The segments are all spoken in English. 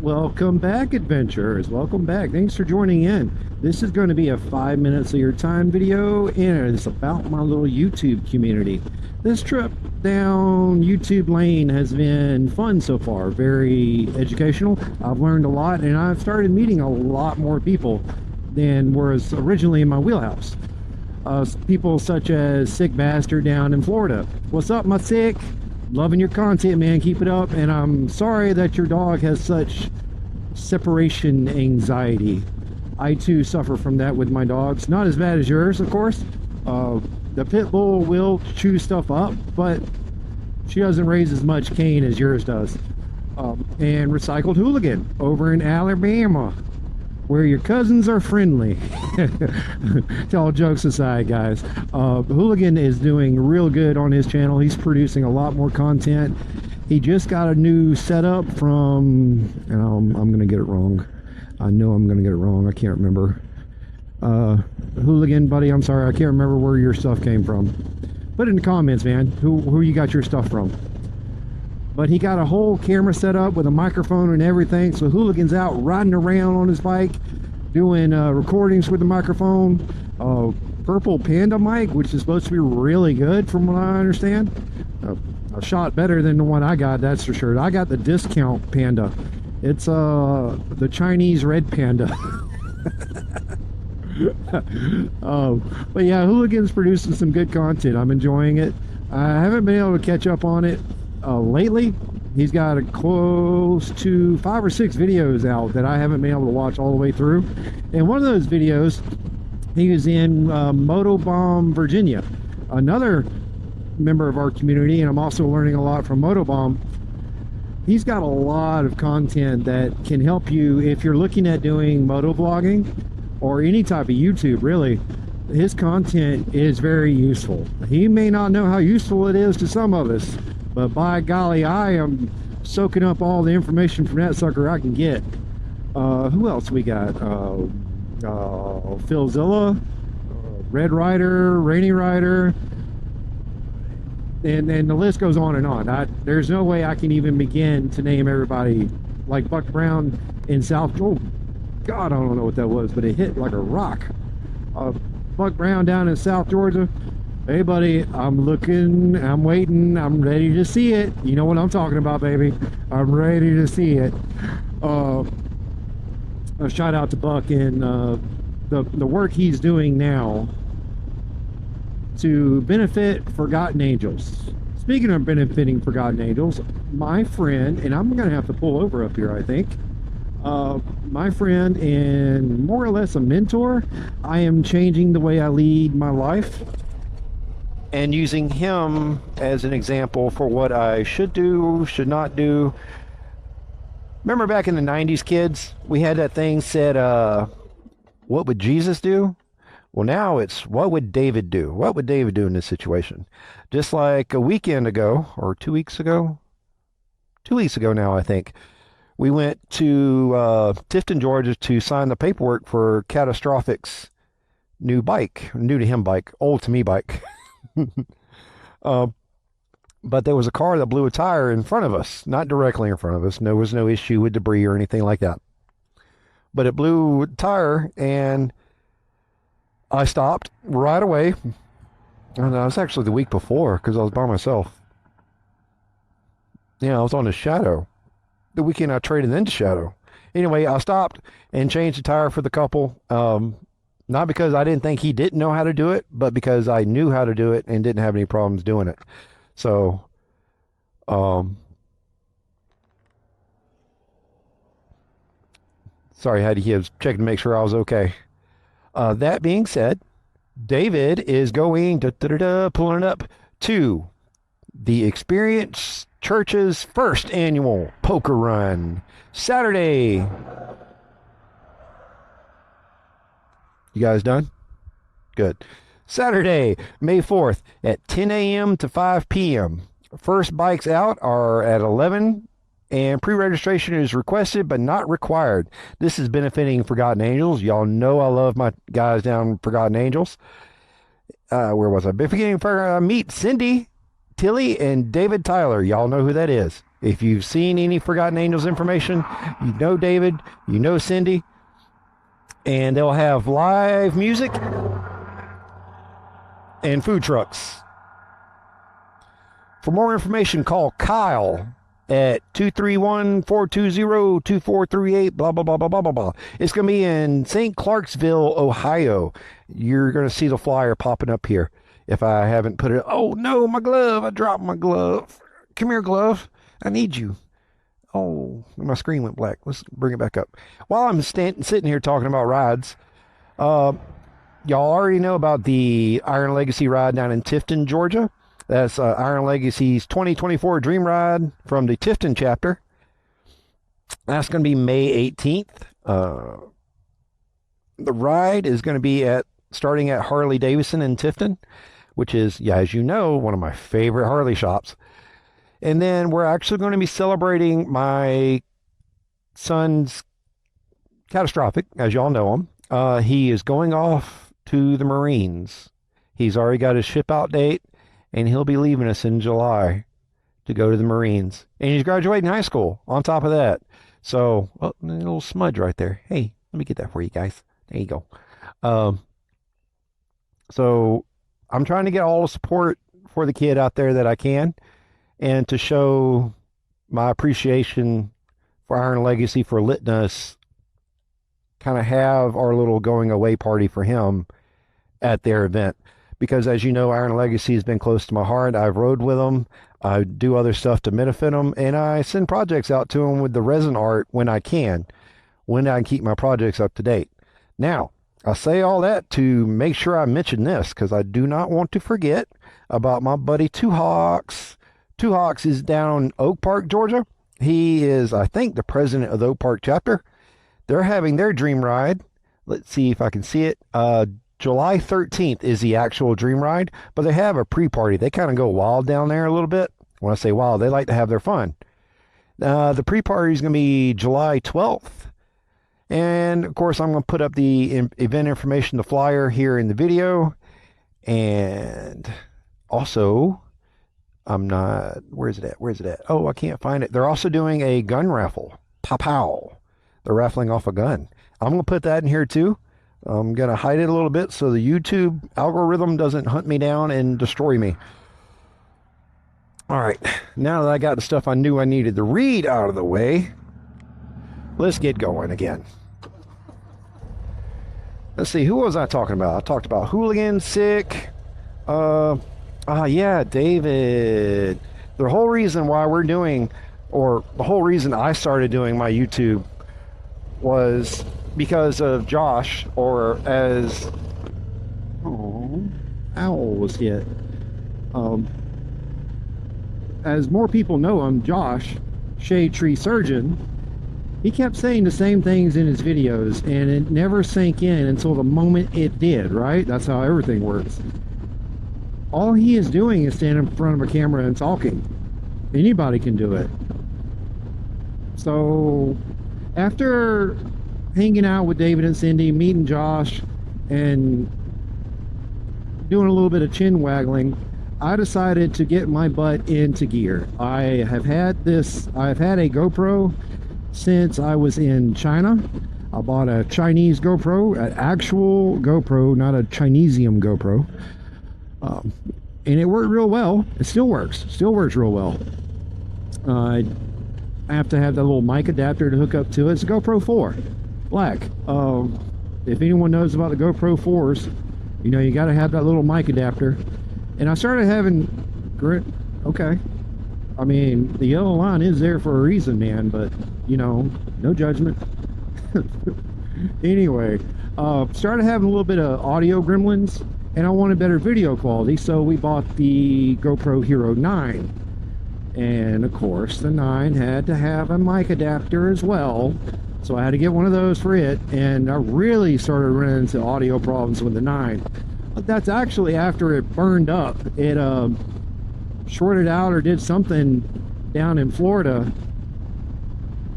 Welcome back, adventurers. Welcome back. Thanks for joining in. This is going to be a 5 minutes of your time video, and it's about my little YouTube community. This trip down YouTube lane has been fun so far, very educational. I've learned a lot, and I've started meeting a lot more people than was originally in my wheelhouse. People such as Sick Bastard down in Florida. What's up, my Sick? Loving your content, man. Keep it up. And I'm sorry that your dog has such separation anxiety. I too suffer from that with my dogs. Not as bad as yours, of course. The pit bull will chew stuff up, but she doesn't raise as much cane as yours does. And Recycled Hooligan over in Alabama, where your cousins are friendly. All jokes aside, guys, Hooligan is doing real good on his channel. He's producing a lot more content. He just got a new setup from, and I'm gonna get it wrong. I know I'm gonna get it wrong. I can't remember. Hooligan, buddy, I'm sorry, I can't remember where your stuff came from. Put it in the comments, man, who you got your stuff from. But he got a whole camera set up with a microphone and everything, so Hooligan's out riding around on his bike doing recordings with the microphone. Purple Panda mic, which is supposed to be really good from what I understand. A shot better than the one I got, that's for sure. I got the discount Panda. It's the Chinese red Panda. But yeah, Hooligan's producing some good content. I'm enjoying it. I haven't been able to catch up on it lately. He's got a close to 5 or 6 videos out that I haven't been able to watch all the way through. And one of those videos, he was in Motobomb, Virginia, another member of our community, and I'm also learning a lot from Motobomb. He's got a lot of content that can help you if you're looking at doing motovlogging or any type of YouTube, really. His content is very useful. He may not know how useful it is to some of us, but by golly, I am soaking up all the information from that sucker I can get. Who else we got? Philzilla, Red Rider, Rainy Rider, and the list goes on and on. There's no way I can even begin to name everybody. Like Buck Brown in South, oh God, I don't know what that was, but it hit like a rock. Buck Brown down in South Georgia. Hey buddy, I'm looking, I'm waiting, I'm ready to see it. You know what I'm talking about, baby. I'm ready to see it. A shout out to Buck and the work he's doing now to benefit Forgotten Angels. Speaking of benefiting Forgotten Angels, my friend, and I'm gonna have to pull over up here, I think. My friend and more or less a mentor, I am changing the way I lead my life and using him as an example for what I should do, should not do. Remember back in the 90s, kids, we had that thing said, what would Jesus do? Well, now it's, what would David do? What would David do in this situation? Just like a weekend ago, or 2 weeks ago? 2 weeks ago now, I think. We went to Tifton, Georgia to sign the paperwork for Catastrophic's new bike. New to him bike, old to me bike. But there was a car that blew a tire in front of us, not directly in front of us. There was no issue with debris or anything like that. But it blew a tire, and I stopped right away. And that was actually the week before because I was by myself. Yeah, I was on the Shadow. The weekend I traded into Shadow. Anyway, I stopped and changed the tire for the couple. Not because I didn't think he didn't know how to do it, but because I knew how to do it and didn't have any problems doing it. So, sorry, he was checking to make sure I was okay. That being said, David is going pulling up to the Experience Church's first annual poker run Saturday. You guys done? Good. Saturday, May 4th at 10 a.m. to 5 p.m. First bikes out are at 11, and pre-registration is requested but not required. This is benefiting Forgotten Angels. Y'all know I love my guys down Forgotten Angels. Where was I? Beginning for meet Cindy, Tilly, and David Tyler. Y'all know who that is. If you've seen any Forgotten Angels information, you know David, you know Cindy, and they'll have live music and food trucks. For more information, call Kyle at 231-420-2438, blah, blah, blah, blah, blah, blah, blah. It's going to be in St. Clarksville, Ohio. You're going to see the flyer popping up here. If I haven't put it, oh no, my glove, I dropped my glove. Come here, glove. I need you. Oh, my screen went black. Let's bring it back up. While I'm sitting here talking about rides, y'all already know about the Iron Legacy ride down in Tifton, Georgia. That's Iron Legacy's 2024 Dream Ride from the Tifton chapter. That's going to be May 18th. The ride is going to be starting at Harley Davidson in Tifton, which is, yeah, as you know, one of my favorite Harley shops. And then we're actually going to be celebrating my son's catastrophic, as y'all know him. He is going off to the Marines. He's already got his ship out date, and he'll be leaving us in July to go to the Marines. And he's graduating high school on top of that. So, oh, a little smudge right there. Hey, let me get that for you guys. There you go. So I'm trying to get all the support for the kid out there that I can, and to show my appreciation for Iron Legacy for letting us kind of have our little going away party for him at their event. Because as you know, Iron Legacy has been close to my heart. I've rode with them. I do other stuff to benefit them, and I send projects out to them with the resin art when I can keep my projects up to date. Now, I say all that to make sure I mention this, because I do not want to forget about my buddy Two Hawks. Two Hawks is down in Oak Park, Georgia. He is, I think, the president of the Oak Park chapter. They're having their dream ride. Let's see if I can see it. July 13th is the actual dream ride, but they have a pre-party. They kind of go wild down there a little bit. When I say wild, they like to have their fun. The pre-party is going to be July 12th. And, of course, I'm going to put up the event information, the flyer here in the video. And also, where's it at? Oh, I can't find it. They're also doing a gun raffle. Pow. They're raffling off a gun. I'm going to put that in here, too. I'm going to hide it a little bit so the YouTube algorithm doesn't hunt me down and destroy me. All right. Now that I got the stuff I knew I needed to read out of the way, let's get going again. Let's see, who was I talking about? I talked about Hooligan, Sick. Yeah, David. The whole reason why we're doing, or the whole reason I started doing my YouTube was because of Josh, or as... Oh, owl was hit. As more people know him, Josh, Shade Tree Surgeon, he kept saying the same things in his videos, and it never sank in until the moment it did, right? That's how everything works. All he is doing is standing in front of a camera and talking. Anybody can do it. So, after hanging out with David and Cindy, meeting Josh, and doing a little bit of chin waggling, I decided to get my butt into gear. I've had a GoPro since I was in China. I bought a Chinese GoPro, an actual GoPro, not a Chinesium GoPro. And it worked real well. It still works real well. I have to have that little mic adapter to hook up to it. It's a GoPro 4 black. If anyone knows about the GoPro 4s, you know you got to have that little mic adapter. And I started having okay, I mean, the yellow line is there for a reason, man, but you know, no judgment. Anyway, started having a little bit of audio gremlins, and I wanted better video quality, so we bought the GoPro Hero 9. And of course, the 9 had to have a mic adapter as well, so I had to get one of those for it, and I really started running into audio problems with the 9. But that's actually after it burned up. It shorted out or did something down in Florida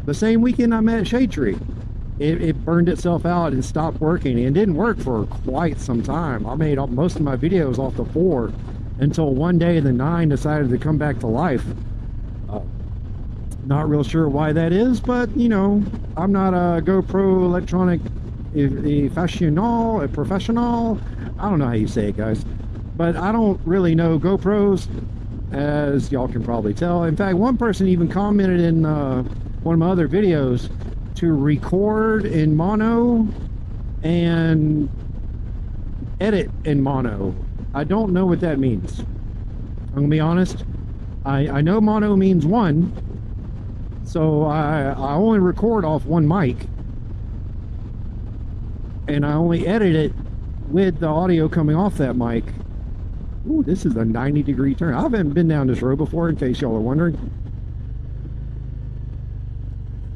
the same weekend I met Shade Tree. It burned itself out and stopped working, and it didn't work for quite some time. I made most of my videos off the 4 until one day the 9 decided to come back to life. Not real sure why that is, but you know, I'm not a GoPro electronic aficionado, a professional. I don't know how you say it, guys, but I don't really know GoPros, as y'all can probably tell. In fact, one person even commented in one of my other videos to record in mono and edit in mono. I don't know what that means. I'm gonna be honest. I know mono means one, so I only record off one mic, and I only edit it with the audio coming off that mic. Ooh, this is a 90-degree turn. I haven't been down this road before, in case y'all are wondering.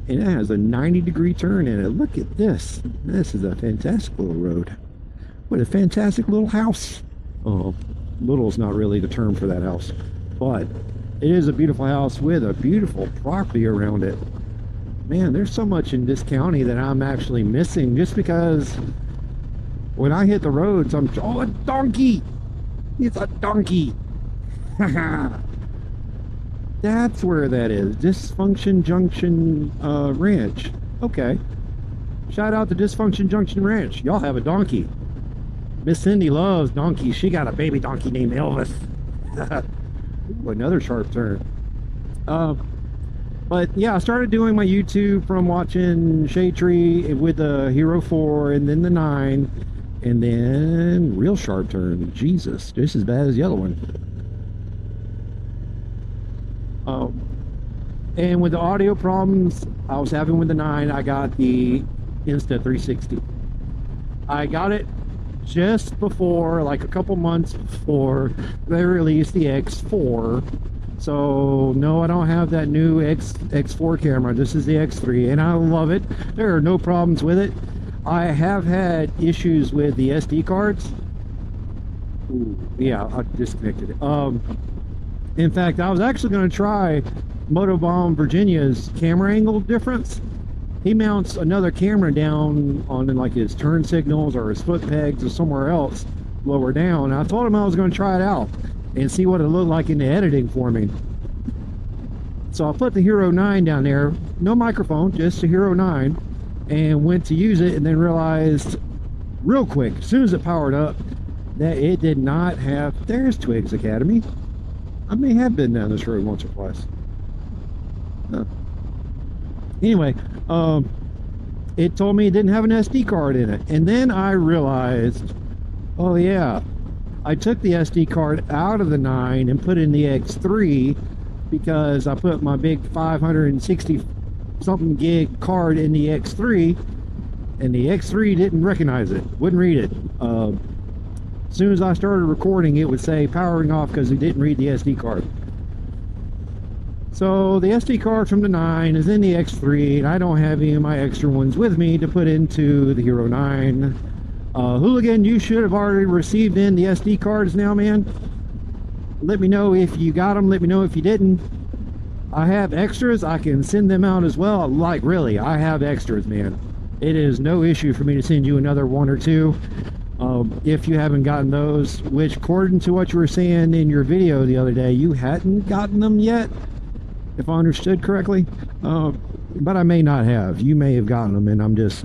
And it has a 90-degree turn in it. Look at this. This is a fantastic little road. What a fantastic little house. Oh, little is not really the term for that house, but it is a beautiful house with a beautiful property around it. Man, there's so much in this county that I'm actually missing, just because when I hit the roads, oh, a donkey! It's a donkey! That's where that is. Dysfunction Junction Ranch. Okay. Shout out to Dysfunction Junction Ranch. Y'all have a donkey. Miss Cindy loves donkeys. She got a baby donkey named Elvis. Ooh, another sharp turn. But yeah, I started doing my YouTube from watching Shade Tree with the Hero 4 and then the 9, and then real sharp turn. Jesus, just as bad as the other one. And with the audio problems I was having with the 9, I got the Insta360. I got it just before, like a couple months before they released the X4. So no, I don't have that new X4 camera. This is the X3, and I love it. There are no problems with it. I have had issues with the SD cards. Ooh, yeah, I disconnected it. In fact, I was actually going to try Motobomb Virginia's camera angle difference. He mounts another camera down on like his turn signals or his foot pegs or somewhere else lower down. I told him I was going to try it out and see what it looked like in the editing for me. So I put the Hero 9 down there, no microphone, just the Hero 9, and went to use it, and then realized real quick, as soon as it powered up, that it did not have... There's Twigs Academy. I may have been down this road once or twice. Anyway, it told me it didn't have an SD card in it, and then I realized, oh yeah, I took the SD card out of the 9 and put in the X3 because I put my big 560 something gig card in the X3, and the X3 didn't recognize it, wouldn't read it. As soon as I started recording, it would say powering off because it didn't read the SD card. So the SD card from the 9 is in the X3, and I don't have any of my extra ones with me to put into the Hero 9. Hooligan, you should have already received in the SD cards now, man. Let me know if you got them. Let me know if you didn't. I have extras. I can send them out as well. Like, really, I have extras, man. It is no issue for me to send you another one or two. If you haven't gotten those, which according to what you were saying in your video the other day, you hadn't gotten them yet, if I understood correctly. But I may not have. You may have gotten them and I'm just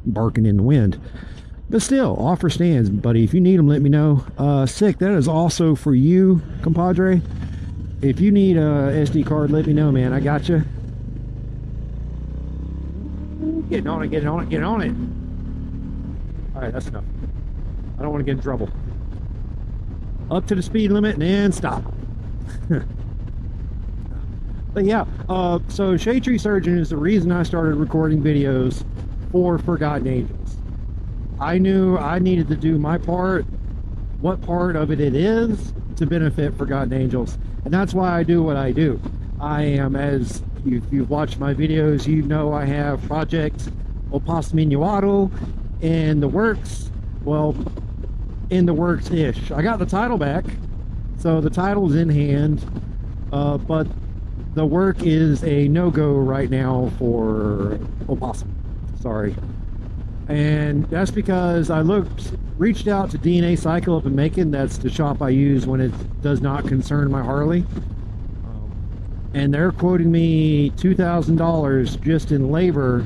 barking in the wind. But still, offer stands, buddy. If you need them, let me know. Sick, that is also for you, compadre. If you need a SD card, let me know, man. I got you. Getting on it, getting on it, getting on it. All right, that's enough. I don't want to get in trouble. Up to the speed limit and then stop. But yeah, so Shade Tree Surgeon is the reason I started recording videos for Forgotten Angels. I knew I needed to do my part, what part of it is to benefit Forgotten Angels, and that's why I do what I do. I am, as you've watched my videos, you know I have Project Opus Minuado in the works. Well, in the works-ish. I got the title back, so the title's in hand, but the work is a no-go right now for Opossum. Sorry. And that's because I reached out to DNA Cycle up in Macon. That's the shop I use when it does not concern my Harley. and they're quoting me $2,000 just in labor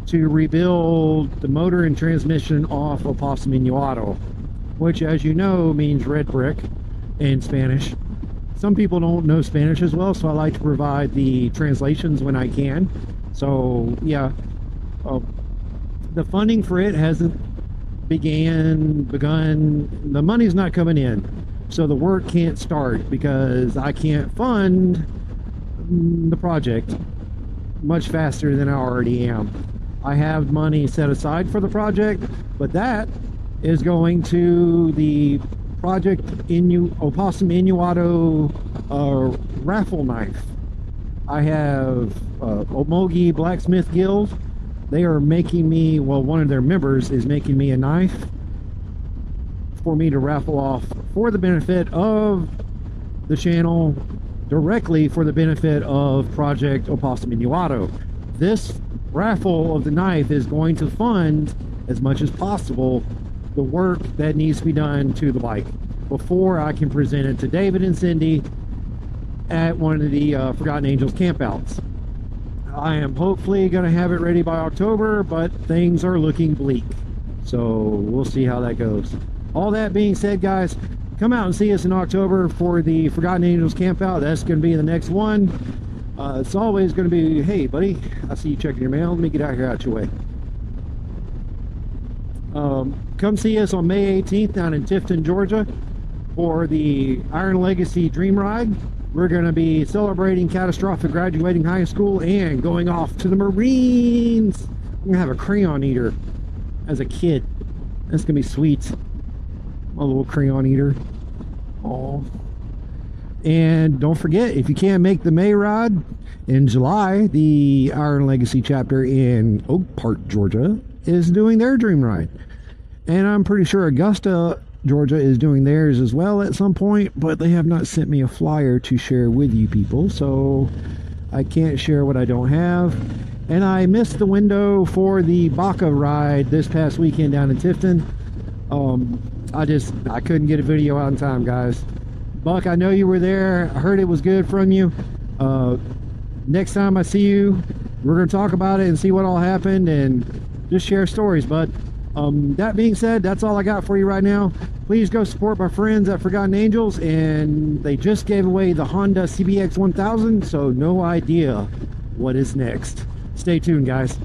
to rebuild the motor and transmission off Opossum Innuato, which, as you know, means red brick in Spanish. Some people don't know Spanish as well, so I like to provide the translations when I can. So yeah, the funding for it hasn't begun. The money's not coming in, so the work can't start because I can't fund the project much faster than I already am. I have money set aside for the project, but that is going to the Project Opossum Innuato raffle knife. I have Omogi Blacksmith Guild. They are making me, well, one of their members is making me a knife for me to raffle off for the benefit of the channel, directly for the benefit of Project Opossum Innuato. This raffle of the knife is going to fund as much as possible the work that needs to be done to the bike before I can present it to David and Cindy at one of the Forgotten Angels campouts. I am hopefully going to have it ready by October, but things are looking bleak, so we'll see how that goes. All that being said, guys, come out and see us in October for the Forgotten Angels campout. That's going to be the next one. It's always going to be, hey buddy, I see you checking your mail, let me get out here out your way. Come see us on May 18th down in Tifton, Georgia for the Iron Legacy Dream Ride. We're going to be celebrating catastrophic graduating high school and going off to the Marines. I'm going to have a crayon eater as a kid. That's going to be sweet. A little crayon eater. Oh. And don't forget, if you can't make the May ride in July, the Iron Legacy chapter in Oak Park, Georgia is doing their Dream Ride. And I'm pretty sure Augusta, Georgia is doing theirs as well at some point, but they have not sent me a flyer to share with you people, so I can't share what I don't have. And I missed the window for the Baca ride this past weekend down in Tifton. I couldn't get a video out in time, guys. Buck, I know you were there. I heard it was good from you. Next time I see you, we're going to talk about it and see what all happened and just share stories. But that being said, that's all I got for you right now. Please go support my friends at Forgotten Angels, and they just gave away the Honda CBX 1000, so no idea what is next. Stay tuned, guys.